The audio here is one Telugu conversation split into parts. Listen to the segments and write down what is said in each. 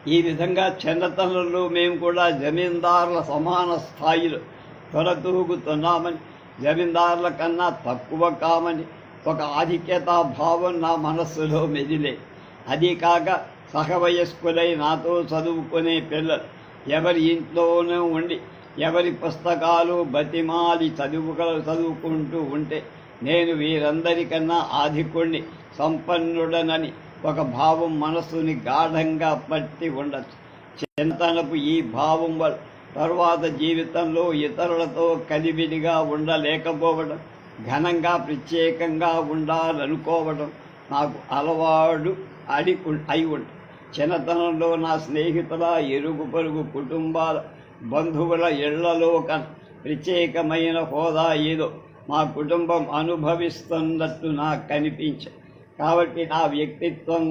ఈ విధంగా చిన్నతనంలో మేము కూడా జమీందారుల సమాన స్థాయిలో తొలతూగుతున్నామని, జమీందారుల కన్నా తక్కువ కామని ఒక ఆధిక్యతా భావం నా మనస్సులో మెదిలే. అది కాక సహవయస్కులై నాతో చదువుకునే పిల్లలు ఎవరి ఇంట్లోనూ ఉండి ఎవరి పుస్తకాలు బతిమాలి చదువుకుంటూ ఉంటే నేను వీరందరికన్నా ఆధికుణ్ణి, సంపన్నుడనని ఒక భావం మనస్సుని గాఢంగా పట్టి ఉండొచ్చు. చిన్నతనపు ఈ భావం వల్ల తరువాత జీవితంలో ఇతరులతో కలివిడిగా ఉండలేకపోవడం, ఘనంగా ప్రత్యేకంగా ఉండాలనుకోవడం నాకు అలవాడు అయి ఉంటుంది. చిన్నతనంలో నా స్నేహితుల, ఇరుగు పొరుగు కుటుంబాల, బంధువుల ఇళ్లలో ప్రత్యేకమైన హోదా ఏదో మా కుటుంబం అనుభవిస్తున్నట్టు నాకు కనిపించింది. కాబట్టి నా వ్యక్తిత్వం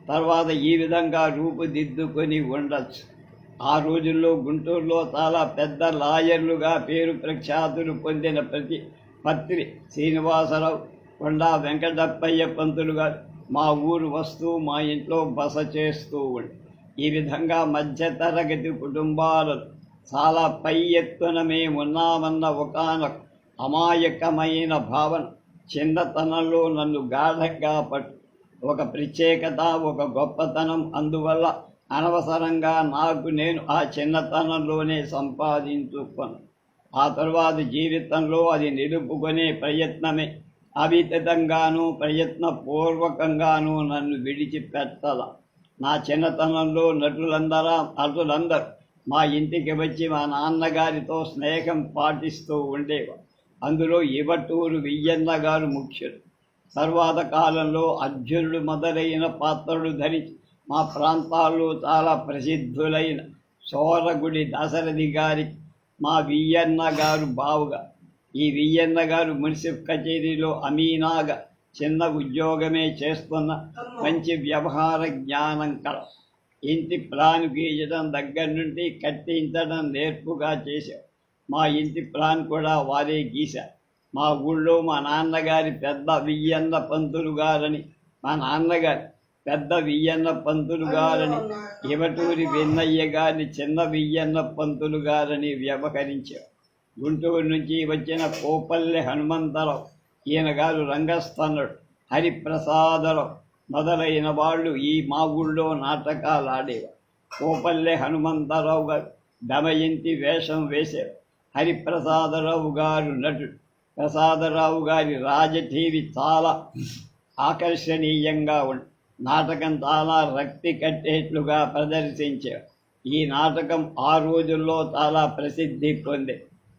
తర్వాత ఈ విధంగా రూపుదిద్దుకొని ఉండొచ్చు. ఆ రోజుల్లో గుంటూరులో చాలా పెద్ద లాయర్లుగా పేరు ప్రఖ్యాతులు పొందిన పత్రి శ్రీనివాసరావు, కొండా వెంకటప్పయ్య పంతులు గారు మా ఊరు వస్తూ మా ఇంట్లో బస చేస్తూ ఉండి, ఈ విధంగా మధ్యతరగతి కుటుంబాలలో చాలా పై ఎత్తున మేమున్నామన్న ఒకానొక అమాయకమైన భావన చిన్నతనంలో నన్ను గాఢంగా పట్టు. ఒక ప్రత్యేకత, ఒక గొప్పతనం. అందువల్ల అనవసరంగా నాకు నేను ఆ చిన్నతనంలోనే సంపాదించుకున్నాను. ఆ తరువాత జీవితంలో అది నిలుపుకునే ప్రయత్నమే అవితతంగానూ ప్రయత్నపూర్వకంగానూ నన్ను విడిచిపెట్టాల. నా చిన్నతనంలో నటులందరూ మా ఇంటికి వచ్చి మా నాన్నగారితో స్నేహం పాటిస్తూ ఉండేవారు. అందులో ఇవటూరు వియ్యన్న గారు ముఖ్యుడు. తర్వాత కాలంలో అర్జునుడు మొదలైన పాత్రలు ధరించి మా ప్రాంతాల్లో చాలా ప్రసిద్ధులైన సోరగుడి దశరథి గారి మా వియ్యన్న గారు బావుగా. ఈ వియ్యన్న గారు మున్సిపల్ కచేరీలో అమీనాగా చిన్న ఉద్యోగమే చేస్తున్న మంచి వ్యవహార జ్ఞానం కల. ఇంటి ప్లాన్ గీయడం దగ్గర నుండి కట్టించడం నేర్పుగా చేశారు. మా ఇంటి ప్లాన్ కూడా వారే గీశారు. మా ఊళ్ళో మా నాన్నగారి పెద్ద వియ్యన్న పంతులు గారని, మా నాన్నగారి పెద్ద వియ్యన్న పంతులు గారని, ఇవటూరి వెన్నయ్య గారిని చిన్న వియ్యన్న పంతులు గారని వ్యవహరించారు. గుంటూరు నుంచి వచ్చిన కోపల్లె హనుమంతరావు, ఈయన గారు రంగస్థనుడు, హరిప్రసాదరావు మొదలైన వాళ్ళు ఈ మా ఊళ్ళో నాటకాలు ఆడేవారు. కోపల్లె హనుమంతరావు గారు దమయంతి వేషం వేశారు. హరిప్రసాదరావు గారు నటుడు. ప్రసాదరావు గారి రాజఠీవి చాలా ఆకర్షణీయంగా ఉంది. నాటకం చాలా రక్తి కట్టేట్లుగా ప్రదర్శించారు. ఈ నాటకం ఆ రోజుల్లో చాలా ప్రసిద్ధి పొందే.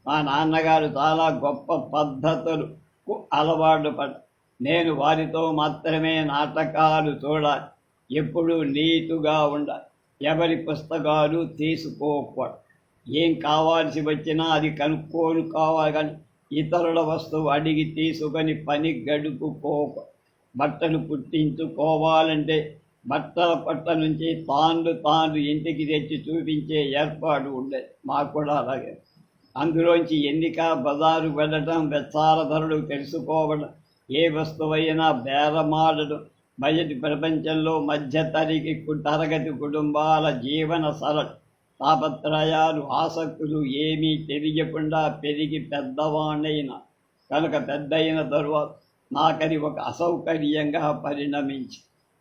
మా నాన్నగారు చాలా గొప్ప పద్ధతులకు అలవాటు పడ్డారు. నేను వారితో మాత్రమే నాటకాలు చూడాలి. ఎప్పుడూ నీటుగా ఉండాలి. ఎవరి పుస్తకాలు తీసుకోకూడదు. ఏం కావాల్సి వచ్చినా అది కనుక్కోను కావాలి, కానీ ఇతరుల వస్తువు అడిగి తీసుకొని పని గడుపుకోకూడదు. బట్టలు కుట్టించుకోవాలంటే బట్టల పట్ల నుంచి తాను ఇంటికి తెచ్చి చూపించే ఏర్పాటు ఉండేది. మాకు కూడా అలాగే. అందులోంచి ఎన్నిక, బజారు వెళ్ళడం, వెచ్చాల ధరలు తెలుసుకోవడం, ఏ వస్తువైనా బేరమాడడం, బయటి ప్రపంచంలో తరగతి కుటుంబాల జీవన సరళ తాపత్రయాలు, ఆసక్తులు ఏమీ తెలియకుండా పెరిగి పెద్దవాణ్ణైన కనుక పెద్దయిన తరువాత నాకది ఒక అసౌకర్యంగా పరిణమించి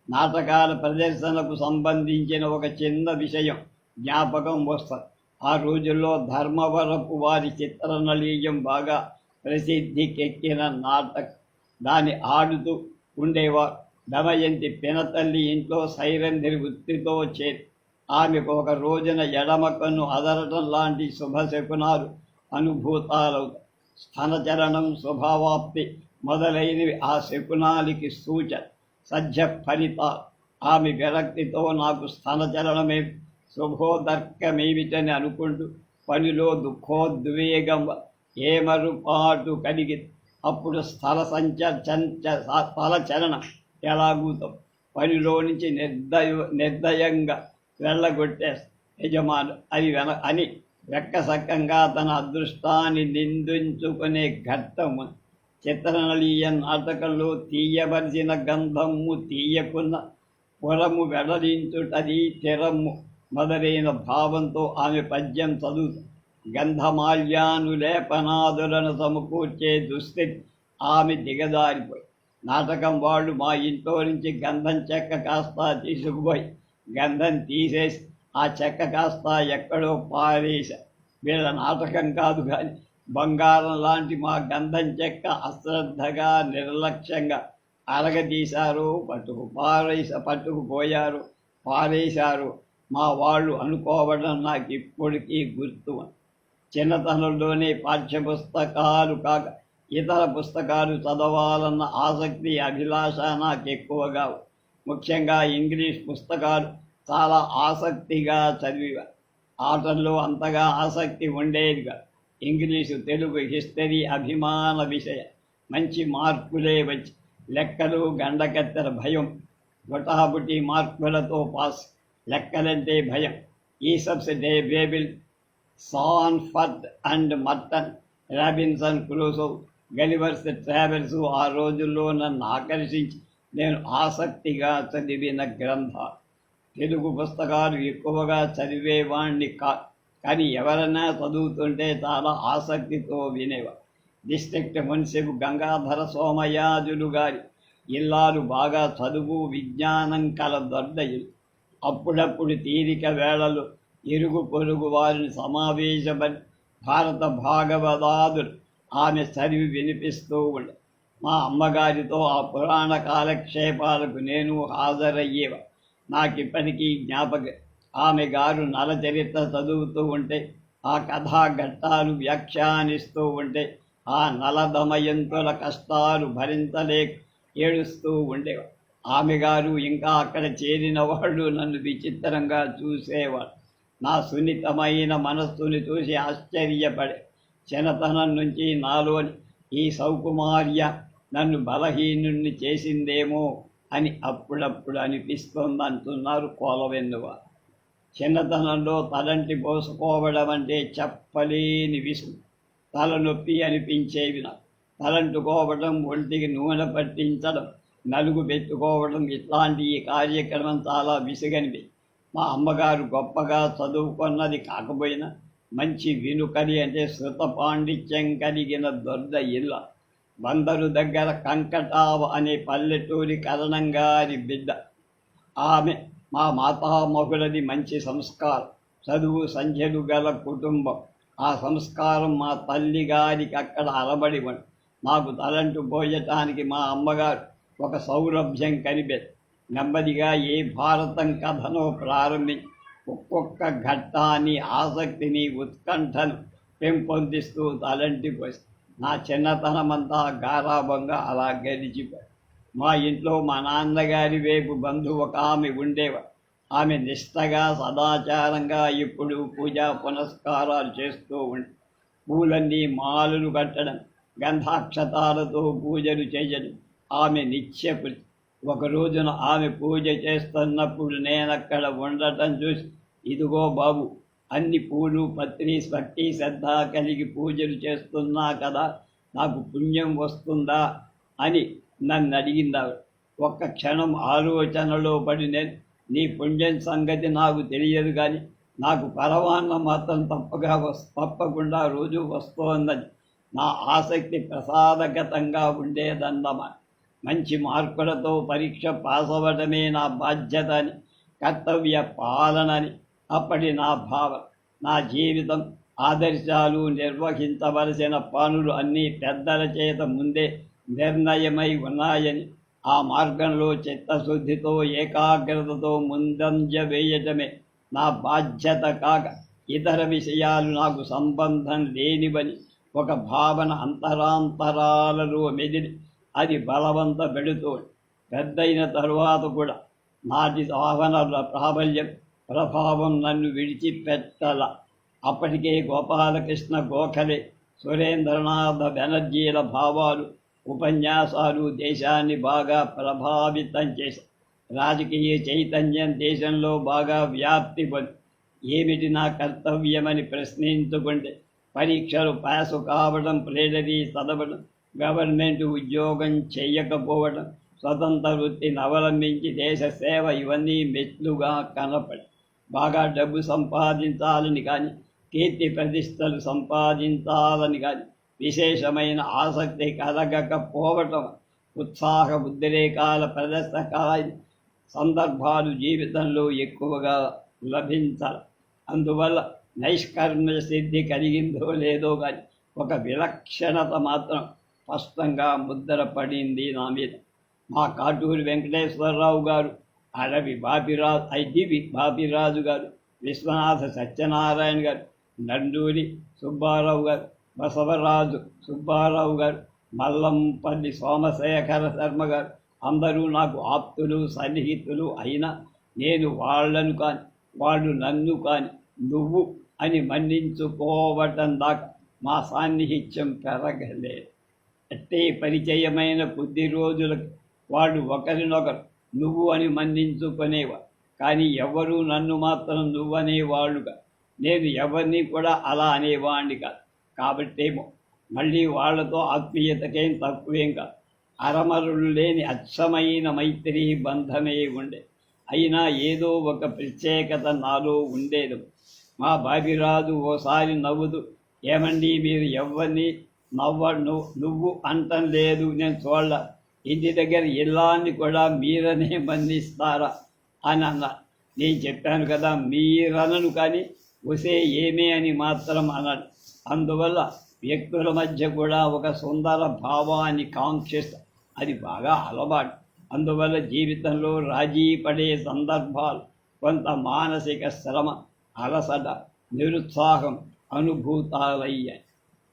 నాటకాల ప్రదర్శనకు సంబంధించిన ఒక చిన్న విషయం జ్ఞాపకం వస్తుంది. ఆ రోజుల్లో ధర్మవరపు వారి చిత్రనళీయం బాగా ప్రసిద్ధికెక్కిన నాటకం. దాన్ని ఆడుతూ ఉండేవారు. దమయంతి పినతల్లి ఇంట్లో సైరంధ్రి వృత్తితో చేరి ఆమెకు ఒక రోజున ఎడమ కన్ను అదరటం లాంటి శుభశకునాలు అనుభూతాలవుతాయి. స్థనచలనం, శుభవాప్తి మొదలైనవి ఆ శకునాలికి సూచన. సజ్జ ఫలితాలు. ఆమె విరక్తితో నాకు స్థనచలనమే శుభోదర్కమేమిటని అనుకుంటూ పనిలో దుఃఖోద్వేగం ఏమరుపాటు కలిగింది. అప్పుడు స్థల చలనం ఎలాగూతాం. పనిలో నుంచి నిర్దయంగా వెళ్ళగొట్టే యజమాను అని వెక్కసక్కంగా తన అదృష్టాన్ని నిందించుకునే ఘట్టము. చిత్రనళీయ నాటకంలో తీయవలసిన గంధము తీయకున్న పురము వెడలించుటది తెరము మొదలైన భావంతో ఆమె పద్యం చదువుతూ గంధమాల్యానులేపనాదులను సమకూర్చే దుస్థితి ఆమె దిగజారిపోయి నాటకం వాళ్ళు మా ఇంట్లో నుంచి గంధం చెక్క కాస్త తీసుకుపోయి గంధం తీసేసి ఆ చెక్క కాస్త ఎక్కడో పారేశా. వీళ్ళ నాటకం కాదు కానీ బంగారం లాంటి మా గంధం చెక్క అశ్రద్ధగా నిర్లక్ష్యంగా అరగదీశారు, పట్టుకుపోయారు, పారేశారు మా వాళ్ళు అనుకోవడం నాకు ఇప్పటికీ గుర్తు. చిన్నతనంలోనే పాఠ్యపుస్తకాలు కాక ఇతర పుస్తకాలు చదవాలన్న ఆసక్తి, అభిలాష నాకు ఎక్కువగా, ముఖ్యంగా ఇంగ్లీష్ పుస్తకాలు చాలా ఆసక్తిగా చదివా. ఆటల్లో అంతగా ఆసక్తి ఉండేదిగా. ఇంగ్లీషు, తెలుగు, హిస్టరీ అభిమాన విషయం. మంచి మార్కులే వచ్చి లెక్కలు గండకత్తెర భయం, గుటాబుటి మార్కులతో పాస్, లెక్కలంటే భయం. ఈసప్స్ డే fables, Sandford and Merton, Robinson Crusoe, Gulliver's Travels ఆ రోజుల్లో నన్ను ఆకర్షించి నేను ఆసక్తిగా చదివిన గ్రంథాలు. తెలుగు పుస్తకాలు ఎక్కువగా చదివేవాణ్ణి కానీ ఎవరైనా చదువుతుంటే చాలా ఆసక్తితో వినేవాడు. డిస్ట్రిక్ట్ మున్సిపు గంగాధర సోమయాజులు గారి ఇల్లాలు బాగా చదువు విజ్ఞానం కల దొడ్డయులు. అప్పుడప్పుడు తీరిక వేళలు ఇరుగు పొరుగు వారిని సమావేశపడి భారత భాగవతాదులు ఆమె చదివి వినిపిస్తూ ఉండే. మా అమ్మగారితో ఆ పురాణ కాలక్షేపాలకు నేను హాజరయ్యేవా. నాకిప్పటికీ జ్ఞాపకం. ఆమె గారు నలచరిత్ర చదువుతూ ఉంటే, ఆ కథా ఘట్టాలు వ్యాఖ్యానిస్తూ ఉంటే, ఆ నలదమయంతుల కష్టాలు భరించలేక ఏడుస్తూ ఉండేవాడు. ఆమె గారు ఇంకా అక్కడ చేరిన వాళ్ళు నన్ను విచిత్రంగా చూసేవాడు. నా సున్నితమైన మనస్సుని చూసి ఆశ్చర్యపడే. చిన్నతనం నుంచి నాలోని ఈ సౌకుమార్య నన్ను బలహీనుణ్ణి చేసిందేమో అని అప్పుడప్పుడు అనిపిస్తోంది అంటున్నారు కోలవెన్నువారు. చిన్నతనంలో తలంటి పోసుకోవడం అంటే చెప్పలేని విసుగు, తలనొప్పి అనిపించేవి నాకు. తలంటుకోవడం, ఒంటికి నూనె పట్టించడం, నలుగు పెట్టుకోవడం ఇట్లాంటి ఈ కార్యక్రమం చాలా విసుగనిపి. మా అమ్మగారు గొప్పగా చదువుకున్నది కాకపోయినా మంచి వినుకలి అంటే శృత పాండిత్యం కలిగిన దొడ్డ ఇల్ల. బందరు దగ్గర కంకటావ అనే పల్లెటూరి కరణంగారి బిడ్డ ఆమె. మా మాతామహులది మంచి సంస్కారం, చదువు సంధ్యలు గల కుటుంబం. ఆ సంస్కారం మా తల్లిగారికి అక్కడ అలబడి ఉంది. మాకు తలంటు పోయటానికి మా అమ్మగారు ఒక సౌరభ్యం కనిపెట్టి నెమ్మదిగా ఏ భారతం కథనో ప్రారంభించి ఒక్కొక్క ఘట్టాన్ని, ఆసక్తిని, ఉత్కంఠను పెంపొందిస్తూ తలంటి పోసి నా చిన్నతనమంతా గారాభంగా అలా గడిచిపోయి. మా ఇంట్లో మా నాన్నగారి వైపు బంధువు ఒక ఆమె ఉండేవారు. ఆమె నిష్టగా, సదాచారంగా ఇప్పుడు పూజా పునస్కారాలు చేస్తూ ఉండి పూలన్నీ మాలలు కట్టడం, గంధాక్షతాలతో పూజలు చేయడం ఆమె నిత్యపురి. ఒక రోజున ఆమె పూజ చేస్తున్నప్పుడు నేనక్కడ ఉండటం చూసి, ఇదిగో బాబు, అన్ని పూలు పత్రి భక్తి శ్రద్ధ కలిగి పూజలు చేస్తున్నా కదా, నాకు పుణ్యం వస్తుందా అని నన్ను అడిగిందావిడ. ఒక్క క్షణం ఆలోచనలో పడి నేను, నీ పుణ్యం సంగతి నాకు తెలియదు కానీ నాకు పరమాన్నం మాత్రం తప్పకుండా రోజు వస్తోందని నా ఆసక్తి ప్రసాదగతంగా ఉండేదన్నమా. మంచి మార్కులతో పరీక్ష పాస్ అవ్వడమే నా బాధ్యత అని, కర్తవ్య పాలనని అప్పటి నా భావం. నా జీవితం, ఆదర్శాలు, నిర్వహించవలసిన పనులు అన్నీ పెద్దల చేత ముందే నిర్ణయమై ఉన్నాయని, ఆ మార్గంలో చిత్తశుద్ధితో ఏకాగ్రతతో ముందంజ వేయటమే నా బాధ్యత కాక ఇతర విషయాలు నాకు సంబంధం లేనివని ఒక భావన అంతరాంతరాలలో మెదిలి అది బలవంత పెడుతూ పెద్దయిన తరువాత కూడా నాటి భావనల ప్రాబల్యం, ప్రభావం నన్ను విడిచిపెట్టల. అప్పటికే గోపాలకృష్ణ గోఖలే, సురేంద్రనాథ బెనర్జీల భావాలు, ఉపన్యాసాలు దేశాన్ని బాగా ప్రభావితం చేశాయి. రాజకీయ చైతన్యం దేశంలో బాగా వ్యాప్తి పొంది ఏమిటి నా కర్తవ్యమని ప్రశ్నించుకుంటే పరీక్షలు పాసు కావడం, ప్లేడరీ చదవడం, గవర్నమెంట్ ఉద్యోగం చేయకపోవడం, స్వతంత్ర వృత్తిని అవలంబించి దేశ సేవ ఇవన్నీ మెట్లుగా కనపడి బాగా డబ్బు సంపాదించాలని కానీ కీర్తి ప్రతిష్టలు సంపాదించాలని కానీ విశేషమైన ఆసక్తి కలగకపోవటం ఉత్సాహ ఉద్రేకాల ప్రదర్శకాల సందర్భాలు జీవితంలో ఎక్కువగా లభించాలి. అందువల్ల నైష్కర్మ్య సిద్ధి కలిగిందో లేదో కానీ ఒక విలక్షణత మాత్రం స్పష్టంగా ముద్రపడింది నా మీద. మా కాటూరి వెంకటేశ్వరరావు గారు, ఐడివి బాపిరాజు గారు, విశ్వనాథ సత్యనారాయణ గారు, నండూరి సుబ్బారావు గారు, బసవరాజు సుబ్బారావు గారు, మల్లంపల్లి సోమశేఖర శర్మ గారు అందరూ నాకు ఆప్తులు సన్నిహితులు అయినా నేను వాళ్లను కాని వాళ్ళు నన్ను కాని నువ్వు అని మన్నించుకోవటం దాకా మా సాన్నిహిత్యం పెరగలేదు. అట్టే పరిచయమైన కొద్ది రోజులకు వాళ్ళు ఒకరినొకరు నువ్వు అని మన్నించుకునేవారు. కానీ ఎవరూ నన్ను మాత్రం నువ్వనేవాళ్ళుగా, నేను ఎవరిని కూడా అలా అనేవాడిని కాదు. కాబట్టేమో మళ్ళీ వాళ్లతో ఆత్మీయతకేం తక్కువేం కాదు. అరమరులు లేని అచ్చమైన మైత్రి బంధమే ఉండే. అయినా ఏదో ఒక ప్రత్యేకత నాలో ఉండేది. మా బాబిరాజు ఓసారి నవ్వుతూ, ఏమండి మీరు ఎవరిని నువ్వు అంటం లేదు, నేను చూడాల, ఇంటి దగ్గర ఇల్లాన్ని కూడా మీరనే మన్నిస్తారా అని అన్నారు. నేను చెప్పాను కదా, మీరనను కానీ వసే ఏమే అని మాత్రం అన్నాడు. అందువల్ల వ్యక్తుల మధ్య కూడా ఒక సుందర భావాన్ని కాంక్షిస్తా, అది బాగా అలవాటు. అందువల్ల జీవితంలో రాజీ పడే సందర్భాలు, కొంత మానసిక శ్రమ, అలసట, నిరుత్సాహం అనుభూతాలయ్యాయి.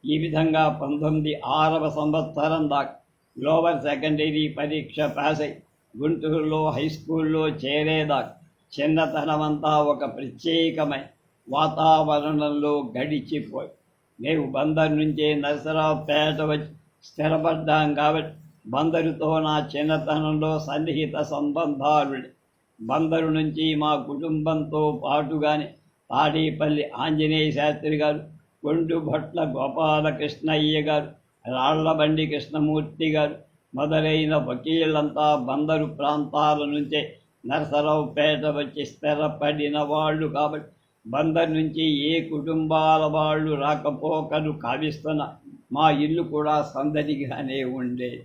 ఈ విధంగా 1906వ సంవత్సరం దాకా లోవర్ సెకండరీ పరీక్ష పాస్ అయి గుంటూరులో హై స్కూల్లో చేరేదాకా చిన్నతనమంతా ఒక ప్రత్యేకమైన వాతావరణంలో గడిచిపోయి మేము బందరు నుంచే నరసరావుపేట వచ్చి స్థిరపడ్డాం. కాబట్టి బందరుతో నా చిన్నతనంలో సన్నిహిత సంబంధాలు. బందరు నుంచి మా కుటుంబంతో పాటుగానే తాడేపల్లి ఆంజనేయ శాస్త్రి గారు, కొండుభట్ల గోపాలకృష్ణయ్య గారు, రాళ్లబండి కృష్ణమూర్తి గారు మొదలైన వకీళ్ళంతా బందరు ప్రాంతాల నుంచే నరసరావుపేట వచ్చి స్థిరపడిన వాళ్ళు. కాబట్టి బందర్ నుంచి ఏ కుటుంబాల వాళ్ళు రాకపోకలు కావిస్తున్న మా ఇల్లు కూడా సందడిగానే ఉండేది.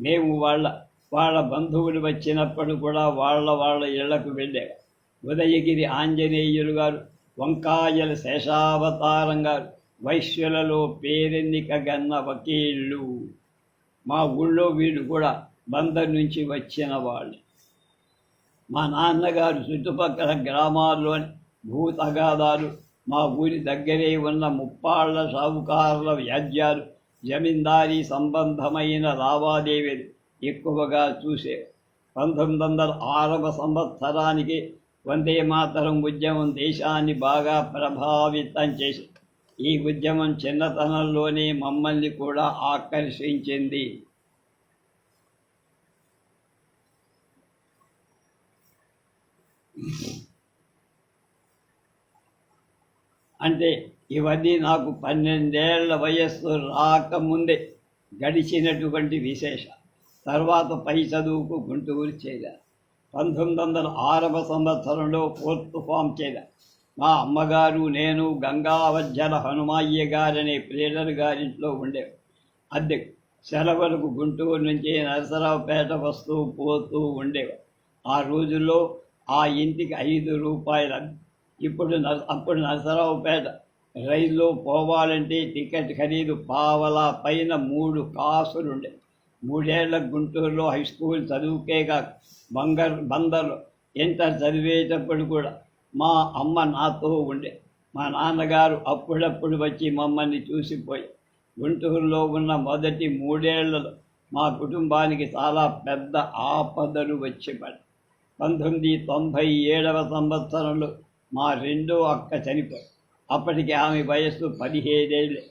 మేము వాళ్ళ బంధువులు వచ్చినప్పుడు కూడా వాళ్ళ ఇళ్లకు వెళ్ళేవి. ఉదయగిరి ఆంజనేయులు గారు, వంకాయల శేషావతారం గారు వైశ్యులలో పేరెన్నిక గన్న వకీళ్ళు. మా ఊళ్ళో వీళ్ళు కూడా బందర్ నుంచి వచ్చిన వాళ్ళు. మా నాన్నగారు చుట్టుపక్కల గ్రామాల్లోని భూ తగాదాలు, మా ఊరి దగ్గరే ఉన్న ముప్పాళ్ల సావుకారుల వ్యాజ్యాలు, జమీందారీ సంబంధమైన లావాదేవీలు ఎక్కువగా చూసేవి. 1906వ సంవత్సరానికి వందే మాతరం ఉద్యమం దేశాన్ని బాగా ప్రభావితం చేసి, ఈ ఉద్యమం చిన్నతనంలోనే మమ్మల్ని కూడా ఆకర్షించింది. అంటే ఇవన్నీ నాకు 12 ఏళ్ల వయస్సు రాకముందే గడిచినటువంటి విశేషం. తర్వాత పై చదువుకు గుంటూరు చేరాను. 1906వ సంవత్సరంలో 4th ఫామ్ చేరాను. మా అమ్మగారు, నేను గంగావజ్జల హనుమయ్య గారనే ప్లేడర్ గారింట్లో ఉండేవి. అద్దెకు సెలవులకు గుంటూరు నుంచి నరసరావుపేట వస్తూ పోతూ ఉండేవి. ఆ రోజుల్లో ఆ ఇంటికి 5 రూపాయలు. అప్పుడు నరసరావుపేట రైల్లో పోవాలంటే టికెట్ ఖరీదు పావలా పైన 3 కాసులుండే. 3 ఏళ్ల గుంటూరులో హై స్కూల్ చదువుకే కాక బందర్లో ఇంటర్ చదివేటప్పుడు కూడా మా అమ్మ నాతో ఉండే. మా నాన్నగారు అప్పుడప్పుడు వచ్చి మమ్మల్ని చూసిపోయి. గుంటూరులో ఉన్న మొదటి 3 ఏళ్లలో మా కుటుంబానికి చాలా పెద్ద ఆపదలు వచ్చి పడి 1997వ సంవత్సరంలో మా రెండో అక్క చనిపోయి. అప్పటికి ఆమె వయస్సు 17 ఏళ్ళు.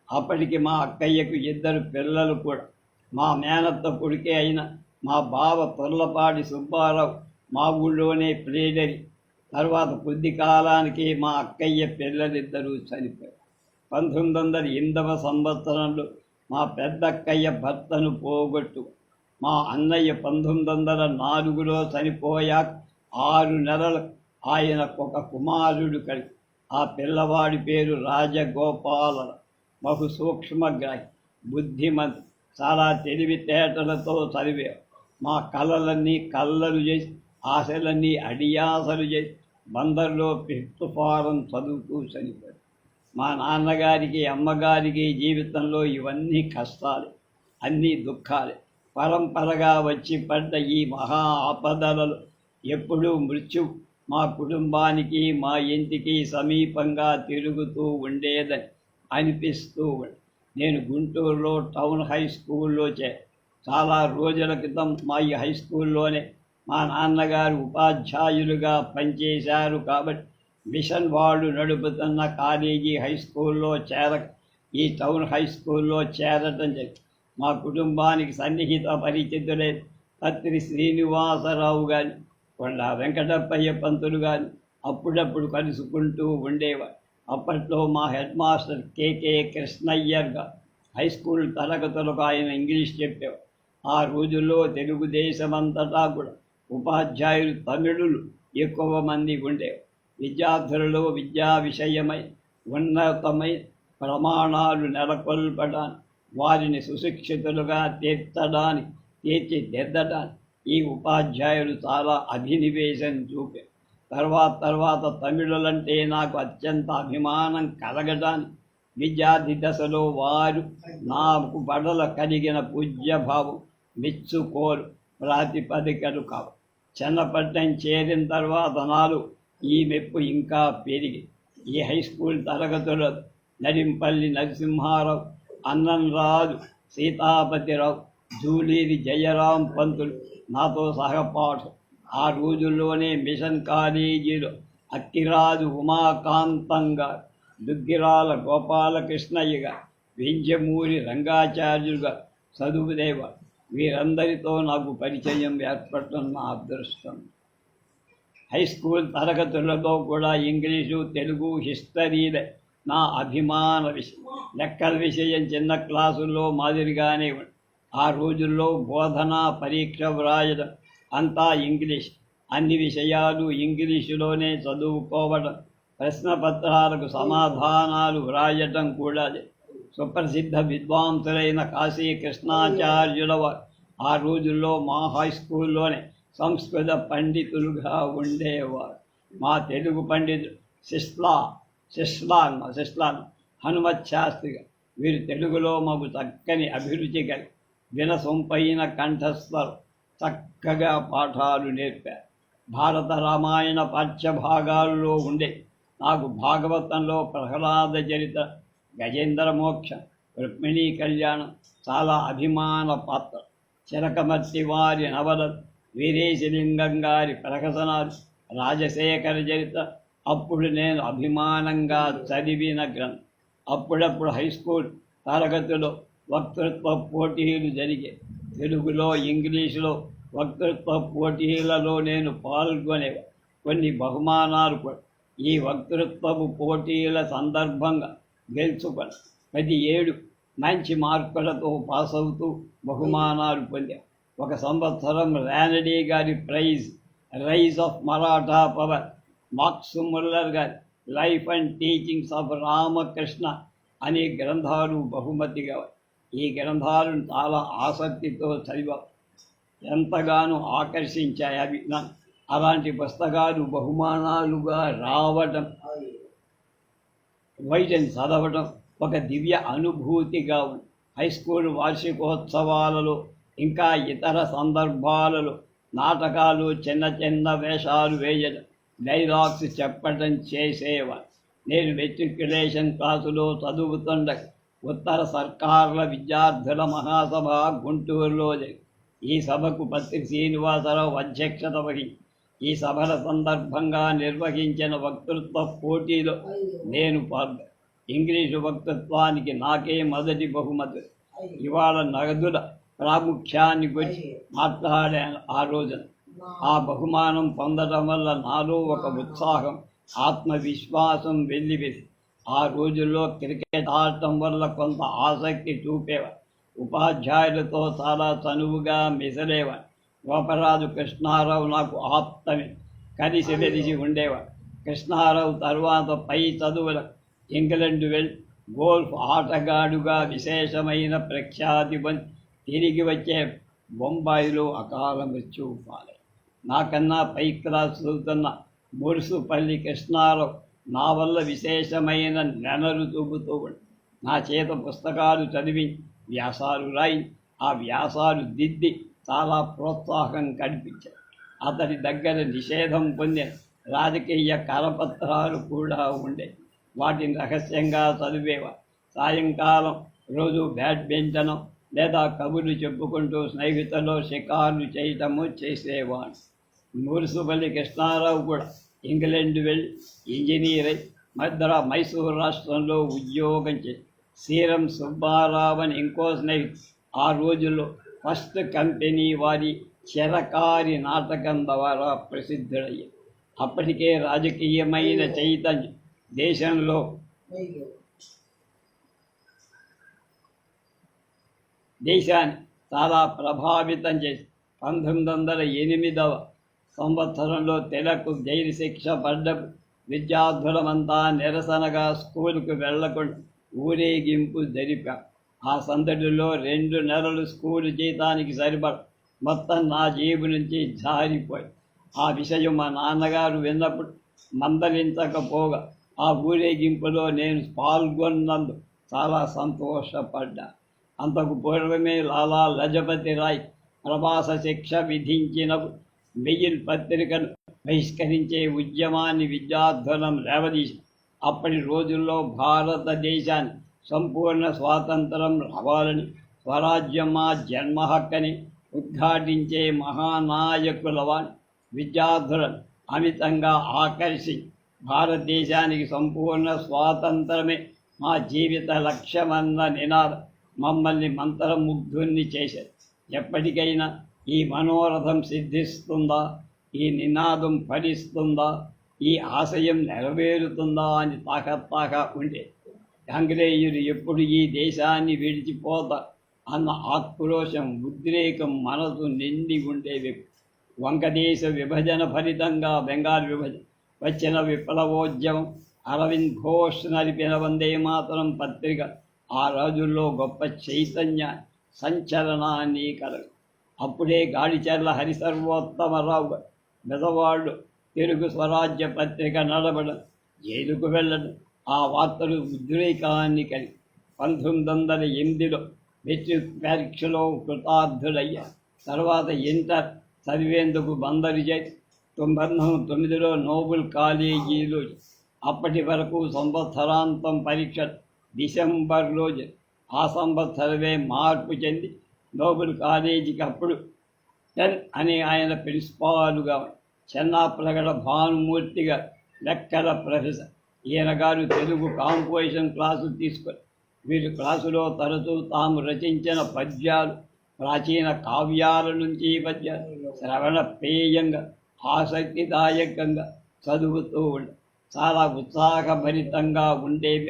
అప్పటికి మా అక్కయ్యకు 2 పిల్లలు కూడా. మా మేనత్త కొడుకే అయిన మా బావ తొర్లపాటి సుబ్బారావు మా ఊళ్ళోనే ప్లేడరి. తర్వాత కొద్ది కాలానికి మా అక్కయ్య పిల్లలిద్దరూ చనిపోయారు. 1908వ సంవత్సరంలో మా పెద్దక్కయ్య భర్తను పోగొట్టు మా అన్నయ్య 1904లో చనిపోయాక 6 నెలలు ఆయనకు ఒక కుమారుడు కలిగి ఆ పిల్లవాడి పేరు రాజగోపాల. బహు సూక్ష్మగ్రాహి, బుద్ధిమంతు, చాలా తెలివితేటలతో చదివే మా కళలన్నీ కళ్ళలు చేసి ఆశలన్నీ అడియాసలు చేసి బందర్లో ఫిఫ్త్ ఫారం చదువుతూ చనిపోయాడు. మా నాన్నగారికి అమ్మగారికి జీవితంలో ఇవన్నీ కష్టాలే, అన్నీ దుఃఖాలే. పరంపరగా వచ్చి పడ్డ ఈ మహా ఆపదలలో ఎప్పుడూ మృత్యు మా కుటుంబానికి మా ఇంటికి సమీపంగా తిరుగుతూ ఉండేదని అనిపిస్తూ నేను గుంటూరులో టౌన్ హై స్కూల్లో చాలా రోజుల క్రితం మా ఈ హై స్కూల్లోనే మా నాన్నగారు ఉపాధ్యాయులుగా పనిచేశారు కాబట్టి మిషన్ వాళ్ళు నడుపుతున్న కాలేజీ హై స్కూల్లో ఈ టౌన్ హై స్కూల్లో చేరటం జరిగింది. మా కుటుంబానికి సన్నిహిత పరిచితులే పత్రి శ్రీనివాసరావు గారి, కొండ వెంకటప్పయ్య పంతులు గారు అప్పుడప్పుడు కలుసుకుంటూ ఉండేవారు. అప్పట్లో మా హెడ్ మాస్టర్ కేకే కృష్ణయ్యర్ గారు హై స్కూల్ తరగతులకు ఆయన ఇంగ్లీష్ చెప్పేవారు. ఆ రోజుల్లో తెలుగుదేశమంతటా కూడా ఉపాధ్యాయులు తమిళులు ఎక్కువ మంది ఉండేవారు. విద్యార్థులలో విద్యా విషయమై ఉన్నతమై ప్రమాణాలు నెలకొల్పడానికి, వారిని సుశిక్షితులుగా తీర్చిదిద్దడానికి ఈ ఉపాధ్యాయులు చాలా అభినివేశం చూపారు. తర్వాత తమిళులంటే నాకు అత్యంత అభిమానం కలగడానికి విద్యార్థి దశలో వారు నాకు పడల కలిగిన పూజ్యభావం మెచ్చుకోలు ప్రాతిపదికలు కావు. చిన్నపట్నం చేరిన తర్వాత నాలో ఈ మెప్పు ఇంకా పెరిగి ఈ హై స్కూల్ తరగతులు నడింపల్లి నరసింహారావు, అన్నంరాజు సీతాపతిరావు, జూలీరి జయరాం పంతులు నాతో సహపాఠం. ఆ రోజుల్లోనే మిషన్ కాలేజీలో అక్కిరాజు ఉమాకాంతం గారు, దుగ్గిరాల గోపాలకృష్ణయ్య గారు, వెంజమూరి రంగాచార్యులుగా చదువుదేవారు. వీరందరితో నాకు పరిచయం ఏర్పడటం నా అదృష్టం. హై స్కూల్ తరగతులతో కూడా ఇంగ్లీషు, తెలుగు, హిస్టరీలే నా అభిమాన విషయం. లెక్కల విషయం చిన్న క్లాసుల్లో మాదిరిగానే ఉంది. ఆ రోజుల్లో బోధనా పరీక్ష వ్రాయడం అంతా ఇంగ్లీష్, అన్ని విషయాలు ఇంగ్లీషులోనే చదువుకోవడం, ప్రశ్నపత్రాలకు సమాధానాలు వ్రాయటం కూడా. సుప్రసిద్ధ విద్వాంసులైన కాశీ కృష్ణాచార్యుల వారు ఆ రోజుల్లో మా హై స్కూల్లోనే సంస్కృత పండితులుగా ఉండేవారు. మా తెలుగు పండితుడు శిష్లాన్ హనుమత్ శాస్త్రిగా, వీరు తెలుగులో మాకు చక్కని అభిరుచి కలిగి వినసొంపైన కంఠస్థలు చక్కగా పాఠాలు నేర్పారు. భారత రామాయణ పాఠ్యభాగాల్లో ఉండే నాకు భాగవతంలో ప్రహ్లాద చరిత, గజేంద్ర మోక్షం, రుక్మిణీ కళ్యాణం చాలా అభిమాన పాత్ర. చిరకమర్తి వారి నవలలు, వీరేశలింగం గారి ప్రహసనాలు, రాజశేఖర చరిత అప్పుడు నేను అభిమానంగా చదివిన గ్రంథం. అప్పుడప్పుడు హై స్కూల్ తరగతిలో వక్తృత్వ పోటీలు జరిగే. తెలుగులో, ఇంగ్లీషులో వక్తృత్వ పోటీలలో నేను పాల్గొనేవా. కొన్ని బహుమానాలు కూడా ఈ వక్తృత్వపు పోటీల సందర్భంగా గెలుచుకొని 17 మంచి మార్కులతో పాస్ అవుతూ బహుమానాలు పొందాం. ఒక సంవత్సరం రానడీ గారి ప్రైజ్ rise of Maratha power, Max Muller గారి life and teachings of Ramakrishna అనే గ్రంథాలు బహుమతిగా. ఈ గ్రంథాలను చాలా ఆసక్తితో చదివా, ఎంతగానో ఆకర్షించాయి అవి. అలాంటి పుస్తకాలు బహుమానాలుగా రావడం, వాటిని చదవడం ఒక దివ్య అనుభూతిగా ఉంది. హై స్కూల్ వార్షికోత్సవాలలో ఇంకా ఇతర సందర్భాలలో నాటకాలు, చిన్న చిన్న వేషాలు వేయడం, డైలాగ్స్ చెప్పడం చేసేవారు. నేను మెట్రికులేషన్ క్లాసులో చదువుతుండగా ఉత్తర సర్కార్ల విద్యార్థుల మహాసభ గుంటూరులో జరిగింది. ఈ సభకు పత్రి శ్రీనివాసరావు అధ్యక్షత వహించి ఈ సభల సందర్భంగా నిర్వహించిన వక్తృత్వ పోటీలో నేను పాల్గొన్నాను. ఇంగ్లీషు వక్తృత్వానికి నాకే మొదటి బహుమతి. ఇవాళ నగదుల ప్రాముఖ్యాన్ని గురించి మాట్లాడాను. ఆ రోజున ఆ బహుమానం పొందడం వల్ల నాలో ఒక ఉత్సాహం, ఆత్మవిశ్వాసం వెల్లివిరి. ఆ రోజుల్లో క్రికెట్ ఆడటం వల్ల కొంత ఆసక్తి చూపేవారు. ఉపాధ్యాయులతో చాలా చనువుగా మెసలేవాడు. గోపరాజు కృష్ణారావు నాకు ఆప్తమే, కలిసి వెలిసి ఉండేవాడు. కృష్ణారావు తరువాత పై చదువులకు ఇంగ్లండ్ వెళ్ళి గోల్ఫ్ ఆటగాడుగా విశేషమైన ప్రఖ్యాతి పొంది తిరిగి వచ్చే బొంబాయిలో అకాల మృత్యువు పాలై. నాకన్నా పై క్లాస్ చదువుతున్న మురుసుపల్లి కృష్ణారావు నా వల్ల విశేషమైన నెనరు చూపుతూ ఉండి నా చేత పుస్తకాలు చదివి వ్యాసాలు రాయి, ఆ వ్యాసాలు దిద్ది చాలా ప్రోత్సాహం కల్పించారు. అతడి దగ్గర నిషేధం పొందిన రాజకీయ కరపత్రాలు కూడా ఉండే, వాటిని రహస్యంగా చదివేవారు. సాయంకాలం రోజు బ్యాడ్మింటన్ లేదా కబుర్లు చెప్పుకుంటూ స్నేహితులు షికార్లు చేయటము చేసేవాడు. మురుసుపల్లి కృష్ణారావు కూడా ఇంగ్లాండ్ వెళ్ళి ఇంజనీర్ అయి మైసూరు రాష్ట్రంలో ఉద్యోగం చేసి సీరం సుబ్బారావు అని ఇంకో స్నేహితుడు ఆ రోజుల్లో ఫస్ట్ కంపెనీ వారి చిరకారి నాటకం ద్వారా ప్రసిద్ధుడయ్యారు. అప్పటికే రాజకీయమైన చైతన్యం దేశాన్ని చాలా ప్రభావితం చేసి 1908వ సంవత్సరంలో తెలకు జైలు శిక్ష పడ్డప్పుడు విద్యార్థులమంతా నిరసనగా స్కూలుకు వెళ్లకుండా ఊరేగింపు జరిపారు. ఆ సందడిలో 2 నెలలు స్కూలు జీతానికి సరిపడ మొత్తం నా జేబు నుంచి జారిపోయి. ఆ విషయం మా నాన్నగారు విన్నప్పుడు మందలించకపోగా ఆ ఊరేగింపులో నేను పాల్గొన్నందు చాలా సంతోషపడ్డా. అంతకు పూర్వమే లాలా లజపతి రాయ్ ప్రవాస శిక్ష విధించినప్పుడు మెయిల్ పత్రికను బహిష్కరించే ఉద్యమాన్ని విద్యార్థులం లేవదీసి అప్పటి రోజుల్లో భారతదేశాన్ని సంపూర్ణ స్వాతంత్రం రావాలని, స్వరాజ్యం మా జన్మ హక్కని ఉద్ఘాటించే మహానాయకుల వారి విద్యార్థులను అమితంగా ఆకర్షించి భారతదేశానికి సంపూర్ణ స్వాతంత్రమే మా జీవిత లక్ష్యమన్న నినాదం మమ్మల్ని మంత్రముగ్ధుల్ని చేశారు. ఎప్పటికైనా ఈ మనోరథం సిద్ధిస్తుందా, ఈ నినాదం ఫలిస్తుందా, ఈ ఆశయం నెరవేరుతుందా అని తాకత్తాగా ఉండే. ఆంగ్లేయులు ఎప్పుడు ఈ దేశాన్ని విడిచిపోతా అన్న ఆక్రోశం, ఉద్రేకం మనసు నిండి ఉండేవి. వంగదేశ విభజన ఫలితంగా బెంగాల్ విభజన వచ్చిన విప్లవోద్యమం, అరవింద్ ఘోష్ నడిపిన వందే మాతరం పత్రిక ఆ రోజుల్లో గొప్ప చైతన్య సంచలనాన్ని కలదు. అప్పుడే గాడిచెర్ల హరిసర్వోత్తమరావు మెదవాళ్ళు తెలుగు స్వరాజ్య పత్రిక నడబడం, జైలుకు వెళ్ళడం, ఆ వార్తలు ఉద్రేకాన్ని కలిగి 1908లో మెట్రిక్ పరీక్షలో కృతార్థులయ్యారు. తర్వాత ఇంటర్ చదివేందుకు బందరు చేసి 1909లో నోబెల్ కాలేజీలో అప్పటి వరకు సంవత్సరాంతం పరీక్ష డిసెంబర్లో ఆ సంవత్సరమే మార్పు చెంది నోబెల్ కాలేజీకి అప్పుడు 10 అని ఆయన ప్రిన్సిపాలుగా చెన్నాప్రగడ భానుమూర్తిగా లెక్కల ప్రొఫెసర్. ఈయన గారు తెలుగు కాంపోజిషన్ క్లాసు తీసుకొని వీరి క్లాసులో తరచూ తాము రచించిన పద్యాలు, ప్రాచీన కావ్యాల నుంచి పద్యాలు శ్రవణ పేయంగా ఆసక్తిదాయకంగా చదువుతూ ఉండే చాలా ఉత్సాహభరితంగా ఉండేవి.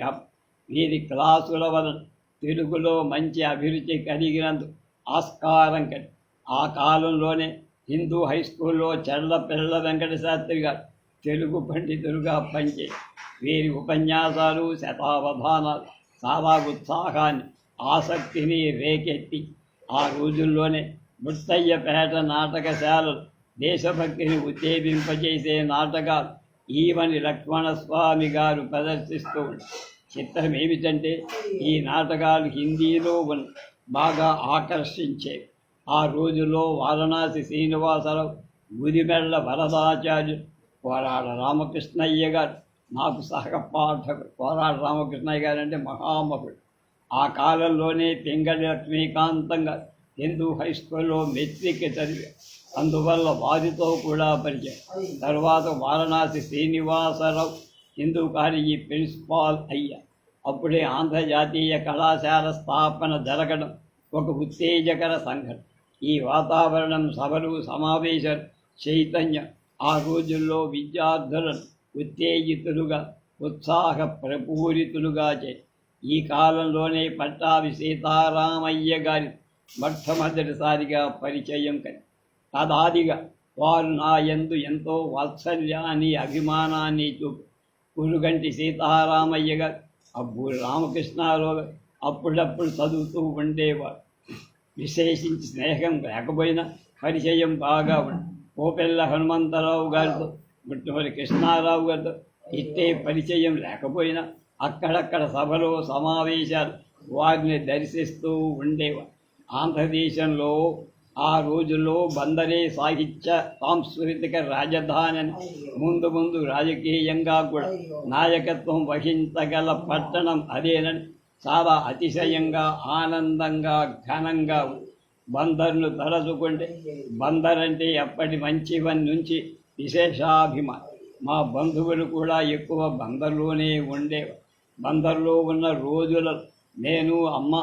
వీరి క్లాసుల వలన తెలుగులో మంచి అభిరుచి కలిగినందుకు ఆస్కారం కలిగి ఆ కాలంలోనే హిందూ హై స్కూల్లో చెళ్లపిళ్ల వెంకట శాస్త్రి గారు తెలుగు పండితులుగా పనిచేసి వీరి ఉపన్యాసాలు, శతావధానాలు చాలా ఉత్సాహాన్ని, ఆసక్తిని రేకెత్తి ఆ రోజుల్లోనే ముత్తయ్యపేట నాటకశాలలు దేశభక్తిని ఉత్తేజింపజేసే నాటకాలు ఈవని లక్ష్మణస్వామి గారు ప్రదర్శిస్తూ ఉంటారు. చిత్రం ఏమిటంటే ఈ నాటకాలు హిందీలో బాగా ఆకర్షించేవి. ఆ రోజుల్లో వారణాసి శ్రీనివాసరావు, గుదిమెళ్ల వరదాచార్యులు, కోరాడ రామకృష్ణయ్య గారు నాకు సహపాఠకుడు. కోరాడ రామకృష్ణయ్య గారు అంటే మహామహుడు. ఆ కాలంలోనే పింగళి లక్ష్మీకాంతం గారు హిందూ హై స్కూల్లో మెట్రిక్ చదివారు. అందువల్ల వారితో కూడా పరిచయం. తర్వాత వారణాసి శ్రీనివాసరావు హిందూ కాలేజీ ప్రిన్సిపాల్ అయ్యారు. అప్పుడే ఆంధ్రజాతీయ కళాశాల స్థాపన జరగడం ఒక ఉత్తేజకర సంఘటన. ఈ వాతావరణం, సభలు, సమావేశాలు, చైతన్యం ఆ రోజుల్లో విద్యార్థులను ఉత్తేజితులుగా, ఉత్సాహ ప్రపూరితులుగా చేసి ఈ కాలంలోనే పట్టాభి సీతారామయ్య గారి మొట్టమొదటిసారిగా పరిచయం కలిగి తదాదిగా వారు నా యందు ఎంతో వాత్సల్యాన్ని అభిమానాన్ని చూపు పురుగంటి సీతారామయ్య గారు అబ్బూరు రామకృష్ణారావు గారు అప్పుడప్పుడు చదువుతూ ఉండేవారు. విశేషించి స్నేహం లేకపోయినా పరిచయం బాగా ఉంది. కోపెల్ల హనుమంతరావు గారితో ముట్టుమరి కృష్ణారావు గారితో ఇట్టే పరిచయం లేకపోయినా అక్కడక్కడ సభలో సమావేశాలు వారిని దర్శిస్తూ ఉండేవారు. ఆంధ్రదేశంలో ఆ రోజుల్లో బందరే సాహిత్య సాంస్కృతిక రాజధాని ముందు ముందు రాజకీయంగా కూడా నాయకత్వం వహించగల పట్టణం అదేనని చాలా అతిశయంగా ఆనందంగా ఘనంగా బందర్ను తలచుకుంటే బందర్ అంటే అప్పటి మంచివన్ నుంచి విశేషాభిమానం. మా బంధువులు కూడా ఎక్కువ బందర్లోనే ఉండేవారు. బందర్లో ఉన్న రోజులలో నేను అమ్మ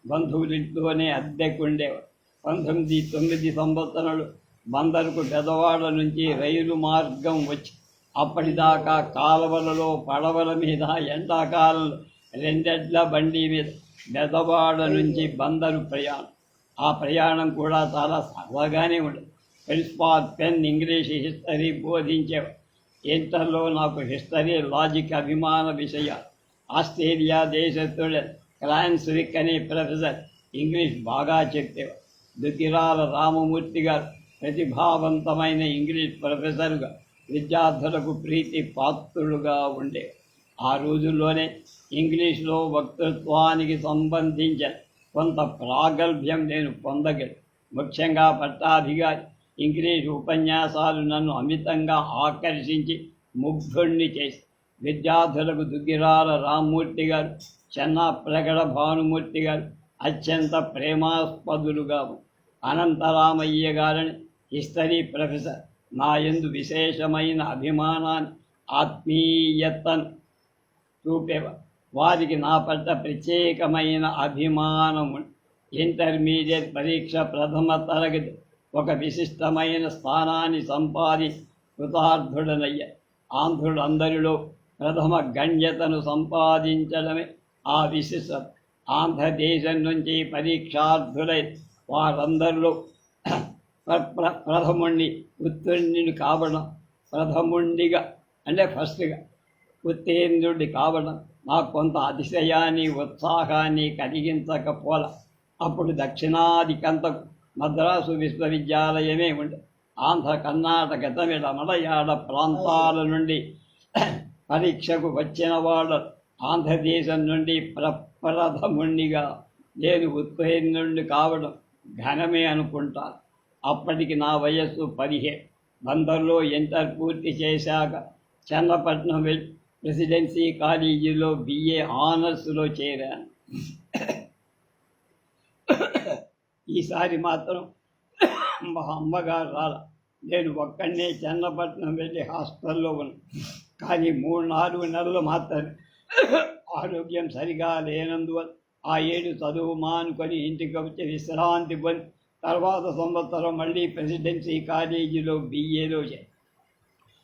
బంధువులింట్లోనే అద్దెకుండేవారు. 1909 సంవత్సరాలు బందరుకు పెదవాడ నుంచి రైలు మార్గం వచ్చి అప్పటిదాకా కాలువలలో పడవల మీద ఎండాకాలంలో రెండెడ్ల బండి మీద బెదవాడ నుంచి బందరు ప్రయాణం. ఆ ప్రయాణం కూడా చాలా సరదాగానే ఉండదు. ప్రిన్సిపాల్ పెన్ ఇంగ్లీష్ హిస్టరీ బోధించేవారు. ఇంటర్లో నాకు హిస్టరీ లాజిక్ అభిమాన విషయాలు. ఆస్ట్రేలియా దేశస్తుడు క్రాన్స్విక్ అనే ప్రొఫెసర్ ఇంగ్లీష్ బాగా చెప్పేవారు. దుగ్గిరాల రామమూర్తి గారు ప్రతిభావంతమైన ఇంగ్లీష్ ప్రొఫెసర్గా విద్యార్థులకు ప్రీతి పాత్రులుగా ఉండేవారు. ఆ రోజుల్లోనే ఇంగ్లీష్లో వక్తృత్వానికి సంబంధించిన కొంత ప్రాగల్భ్యం నేను పొందగలను. ముఖ్యంగా పట్టాభిగారి ఇంగ్లీష్ ఉపన్యాసాలు నన్ను అమితంగా ఆకర్షించి ముగ్ధుణ్ణి చేసి విద్యార్థులకు దుగ్గిరాల రామ్మూర్తి గారు, చెన్నాప్రగడ భానుమూర్తి గారు అత్యంత ప్రేమాస్పదులుగా అనంతరామయ్య గారిని హిస్టరీ ప్రొఫెసర్ నా యందు విశేషమైన అభిమానాన్ని ఆత్మీయతను చూపేవారు. వారికి నా పట్ల ప్రత్యేకమైన అభిమానము. ఇంటర్మీడియట్ పరీక్ష ప్రథమ తరగతి ఒక విశిష్టమైన స్థానాన్ని సంపాది కృతార్థుడనయ్య. ఆంధ్రులందరిలో ప్రథమ గణ్యతను సంపాదించడమే ఆ విశిష్టత. ఆంధ్రదేశం నుంచి పరీక్షార్థులై వారందరిలో ప్రథముణ్ణి ఉత్తీర్ణుని కావడం, ప్రథముండిగా అంటే ఫస్ట్గా ఉత్తీర్ణుడి కావడం నాకు కొంత అతిశయాన్ని ఉత్సాహాన్ని కలిగించకపోల. అప్పుడు దక్షిణాదికంతకు మద్రాసు విశ్వవిద్యాలయమే ఉండే. ఆంధ్ర, కర్ణాటక, తమిళ, మలయాళ ప్రాంతాల నుండి పరీక్షకు వచ్చిన వాళ్ళు ఆంధ్రదేశం నుండి ప్రప్రథముండిగా నేను ఉత్తీర్ణుడిని కావడం ఘనమే అనుకుంటాను. అప్పటికి నా వయస్సు 15. బందర్లో ఇంటర్ పూర్తి చేశాక చన్నపట్నం వెళ్ళి ప్రెసిడెన్సీ కాలేజీలో BA ఆనర్స్లో చేరాను. ఈసారి మాత్రం మా అమ్మగారు రాల. నేను ఒక్కడనే చన్నపట్నం వెళ్ళి హాస్టల్లో ఉన్నాను. కానీ 3-4 నెలలు మాత్రమే ఆరోగ్యం సరిగా లేనందువల్ల ఆ 7 చదువు మానుకొని ఇంటికి వచ్చి విశ్రాంతి పొంది తర్వాత సంవత్సరం మళ్ళీ ప్రెసిడెన్సీ కాలేజీలో BAలో చేరాను.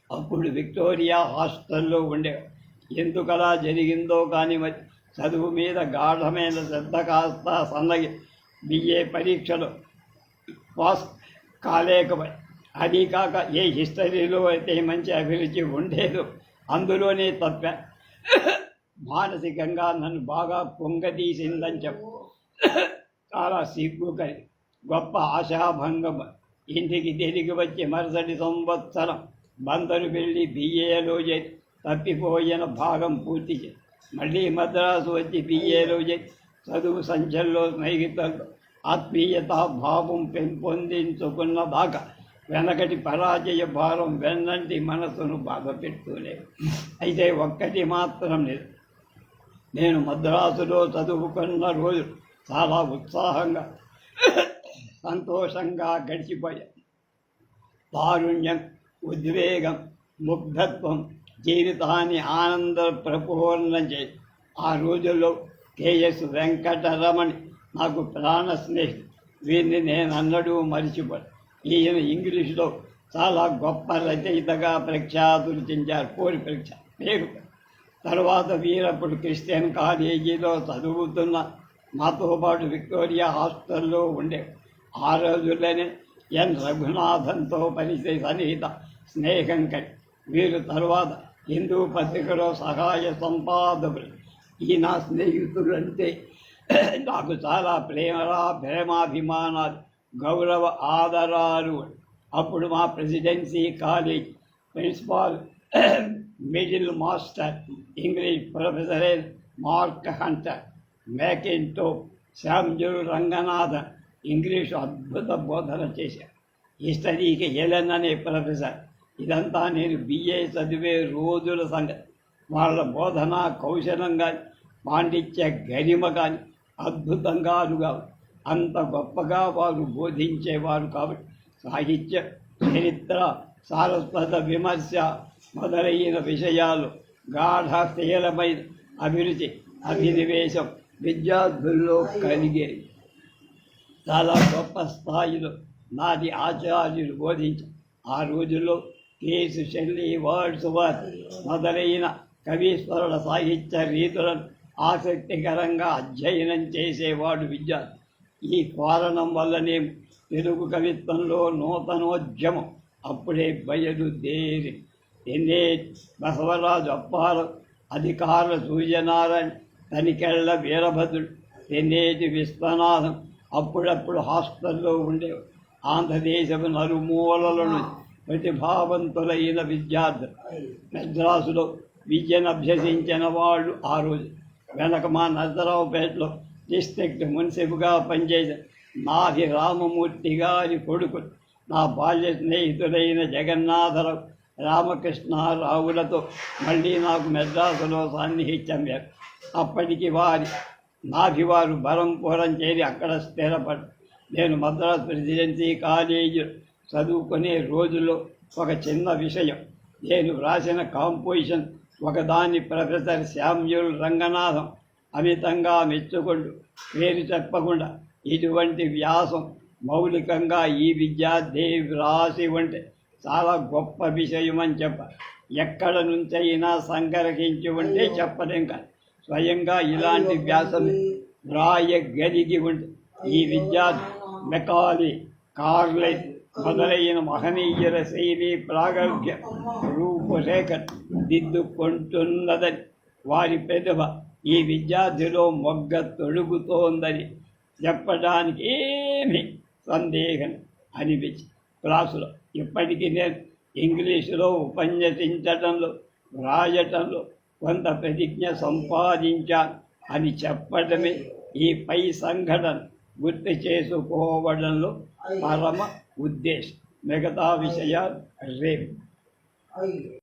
అప్పుడు విక్టోరియా హాస్టల్లో ఉండేవాడు. ఎందుకలా జరిగిందో కానీ మరి చదువు మీద గాఢమైన శ్రద్ధ కాస్త సన్నగి BA పరీక్షలో పాస్ కాలేకపోయి. అది కాక ఏ హిస్టరీలో అయితే మంచి అభిరుచి ఉండేదో అందులోనే తప్ప మానసికంగా నన్ను బాగా పొంగదీసిందని చెప్పు. చాలా సిగ్గు కలిగి గొప్ప ఆశాభంగం. ఇంటికి తిరిగి వచ్చి మరుసటి సంవత్సరం బందరు వెళ్ళి BAలో చేసి తప్పిపోయిన భాగం పూర్తి చేసి మళ్ళీ మద్రాసు వచ్చి BAలో చేసి చదువు సంఖ్యల్లో స్నేహితులతో ఆత్మీయత భావం పెంపొందించుకున్న దాకా వెనకటి పరాజయ భారం వెన్నంటి మనసును బాధ పెట్టుకోలేదు. అయితే ఒక్కటి మాత్రం లేదు, నేను మద్రాసులో చదువుకున్న రోజు చాలా ఉత్సాహంగా సంతోషంగా గడిచిపోయాను. తారుణ్యం, ఉద్వేగం, ముగ్ధత్వం జీవితాన్ని ఆనంద ప్రపూర్ణం చేసి ఆ రోజుల్లో KS వెంకటరమణి నాకు ప్రాణ స్నేహితుడు. వీరిని నేను అన్నడూ మరిచిపోయాను. ఈయన ఇంగ్లీష్లో చాలా గొప్ప రచయితగా ప్రఖ్యాతులు చెందారు. పేరు తర్వాత వీరప్పుడు క్రిస్టియన్ కాలేజీలో చదువుతున్న మాతో పాటు విక్టోరియా హాస్టల్లో ఉండే. ఆ రోజుల్లోనే ఎన్ రఘునాథన్తో పరిచయ సన్నిహిత స్నేహం కలిగి వీరు తర్వాత హిందూ పత్రికలో సహాయ సంపాదకులు. ఈ నా స్నేహితులంటే నాకు చాలా ప్రేమాభిమానాలు, గౌరవ ఆదరాలు. అప్పుడు మా presidency college principal middle master English professor Mark Hunter, Macintosh, Samuel Ranganathan English అద్భుత బోధన చేశారు. హిస్టరీకి ఎలెన్ అనే ప్రొఫెసర్. ఇదంతా నేను బిఏ చదివే రోజుల సంగతి. వాళ్ళ బోధన కౌశలం కానీ పాండిత్య గరిమ కానీ అద్భుతంగా అడుగారు. అంత గొప్పగా వారు బోధించేవారు కాబట్టి సాహిత్య, చరిత్ర, సారస్వత విమర్శ మొదలైన విషయాలు గాఢశీలమైన అభిరుచి, అభినివేశం విద్యార్థుల్లో కలిగేది. చాలా గొప్ప స్థాయిలో నాది ఆచార్యులు బోధించారు. ఆ రోజుల్లో కేసు, షెల్లీ, వర్డ్స్వర్త్ మొదలైన కవీశ్వరుల సాహిత్య రీతులను ఆసక్తికరంగా అధ్యయనం చేసేవాడు విద్యార్థి. ఈ కారణం వల్లనే తెలుగు కవిత్వంలో నూతనోద్యమం అప్పుడే బయలుదేరి. ఎన్నే బసవరాజు అప్పారావు, అధికారుల సూర్యనారాయణ, తనికెళ్ల వీరభద్రుడు, తెన్నేటి విశ్వనాథం అప్పుడప్పుడు హాస్టల్లో ఉండేవారు. ఆంధ్రదేశపు నలుమూలలను ప్రతిభావంతులైన విద్యార్థులు మద్రాసులో విద్యను అభ్యసించిన వాళ్ళు ఆ రోజు. వెనక మా నరసరావుపేటలో డిస్ట్రిక్ట్ మున్సిపుగా పనిచేసిన నాది రామమూర్తి గారి కొడుకులు, నా బాల్య స్నేహితులైన జగన్నాథరావు, రామకృష్ణారావులతో మళ్ళీ నాకు మెడ్రాసులో సాన్నిహిత్యం. అప్పటికి వారు బరంపురం చేరి అక్కడ స్థిరపడ్డారు. నేను మద్రాసు ప్రెసిడెన్సీ కాలేజీ చదువుకునే రోజుల్లో ఒక చిన్న విషయం, నేను వ్రాసిన కాంపోజిషన్ ఒకదాన్ని ప్రొఫెసర్ శామ్యూల్ రంగనాథం అమితంగా మెచ్చుకుంటూ పేరు చెప్పకుండా ఇటువంటి వ్యాసం మౌలికంగా ఈ విద్యార్థి వ్రాసి ఉంటే చాలా గొప్ప విషయం అని చెప్పాలి. ఎక్కడ నుంచైనా సంగ్రహించి ఉంటే చెప్పలేం కాదు. స్వయంగా ఇలాంటి వ్యాసం వ్రాయగలిగి ఉంటే ఈ విద్యార్థి మెకాలీ, కార్లైన్ మొదలైన మహనీయుల శైలి ప్రాగల్భ్య రూపురేఖ దిద్దుకుంటున్నదని, వారి ప్రతిభ ఈ విద్యార్థిలో మొగ్గ తొడుగుతోందని చెప్పడానికి ఏమీ సందేహం అనిపించి క్లాసులో ఇప్పటికీ నేను ఇంగ్లీషులో ఉపన్యసించడంలో, వ్రాయటంలో కొంత ప్రతిజ్ఞ సంపాదించాను అని చెప్పడమే ఈ పై సంఘటన గుర్తు చేసుకోవడంలో పరమ ఉద్దేశం. మిగతా విషయాలు రేపు.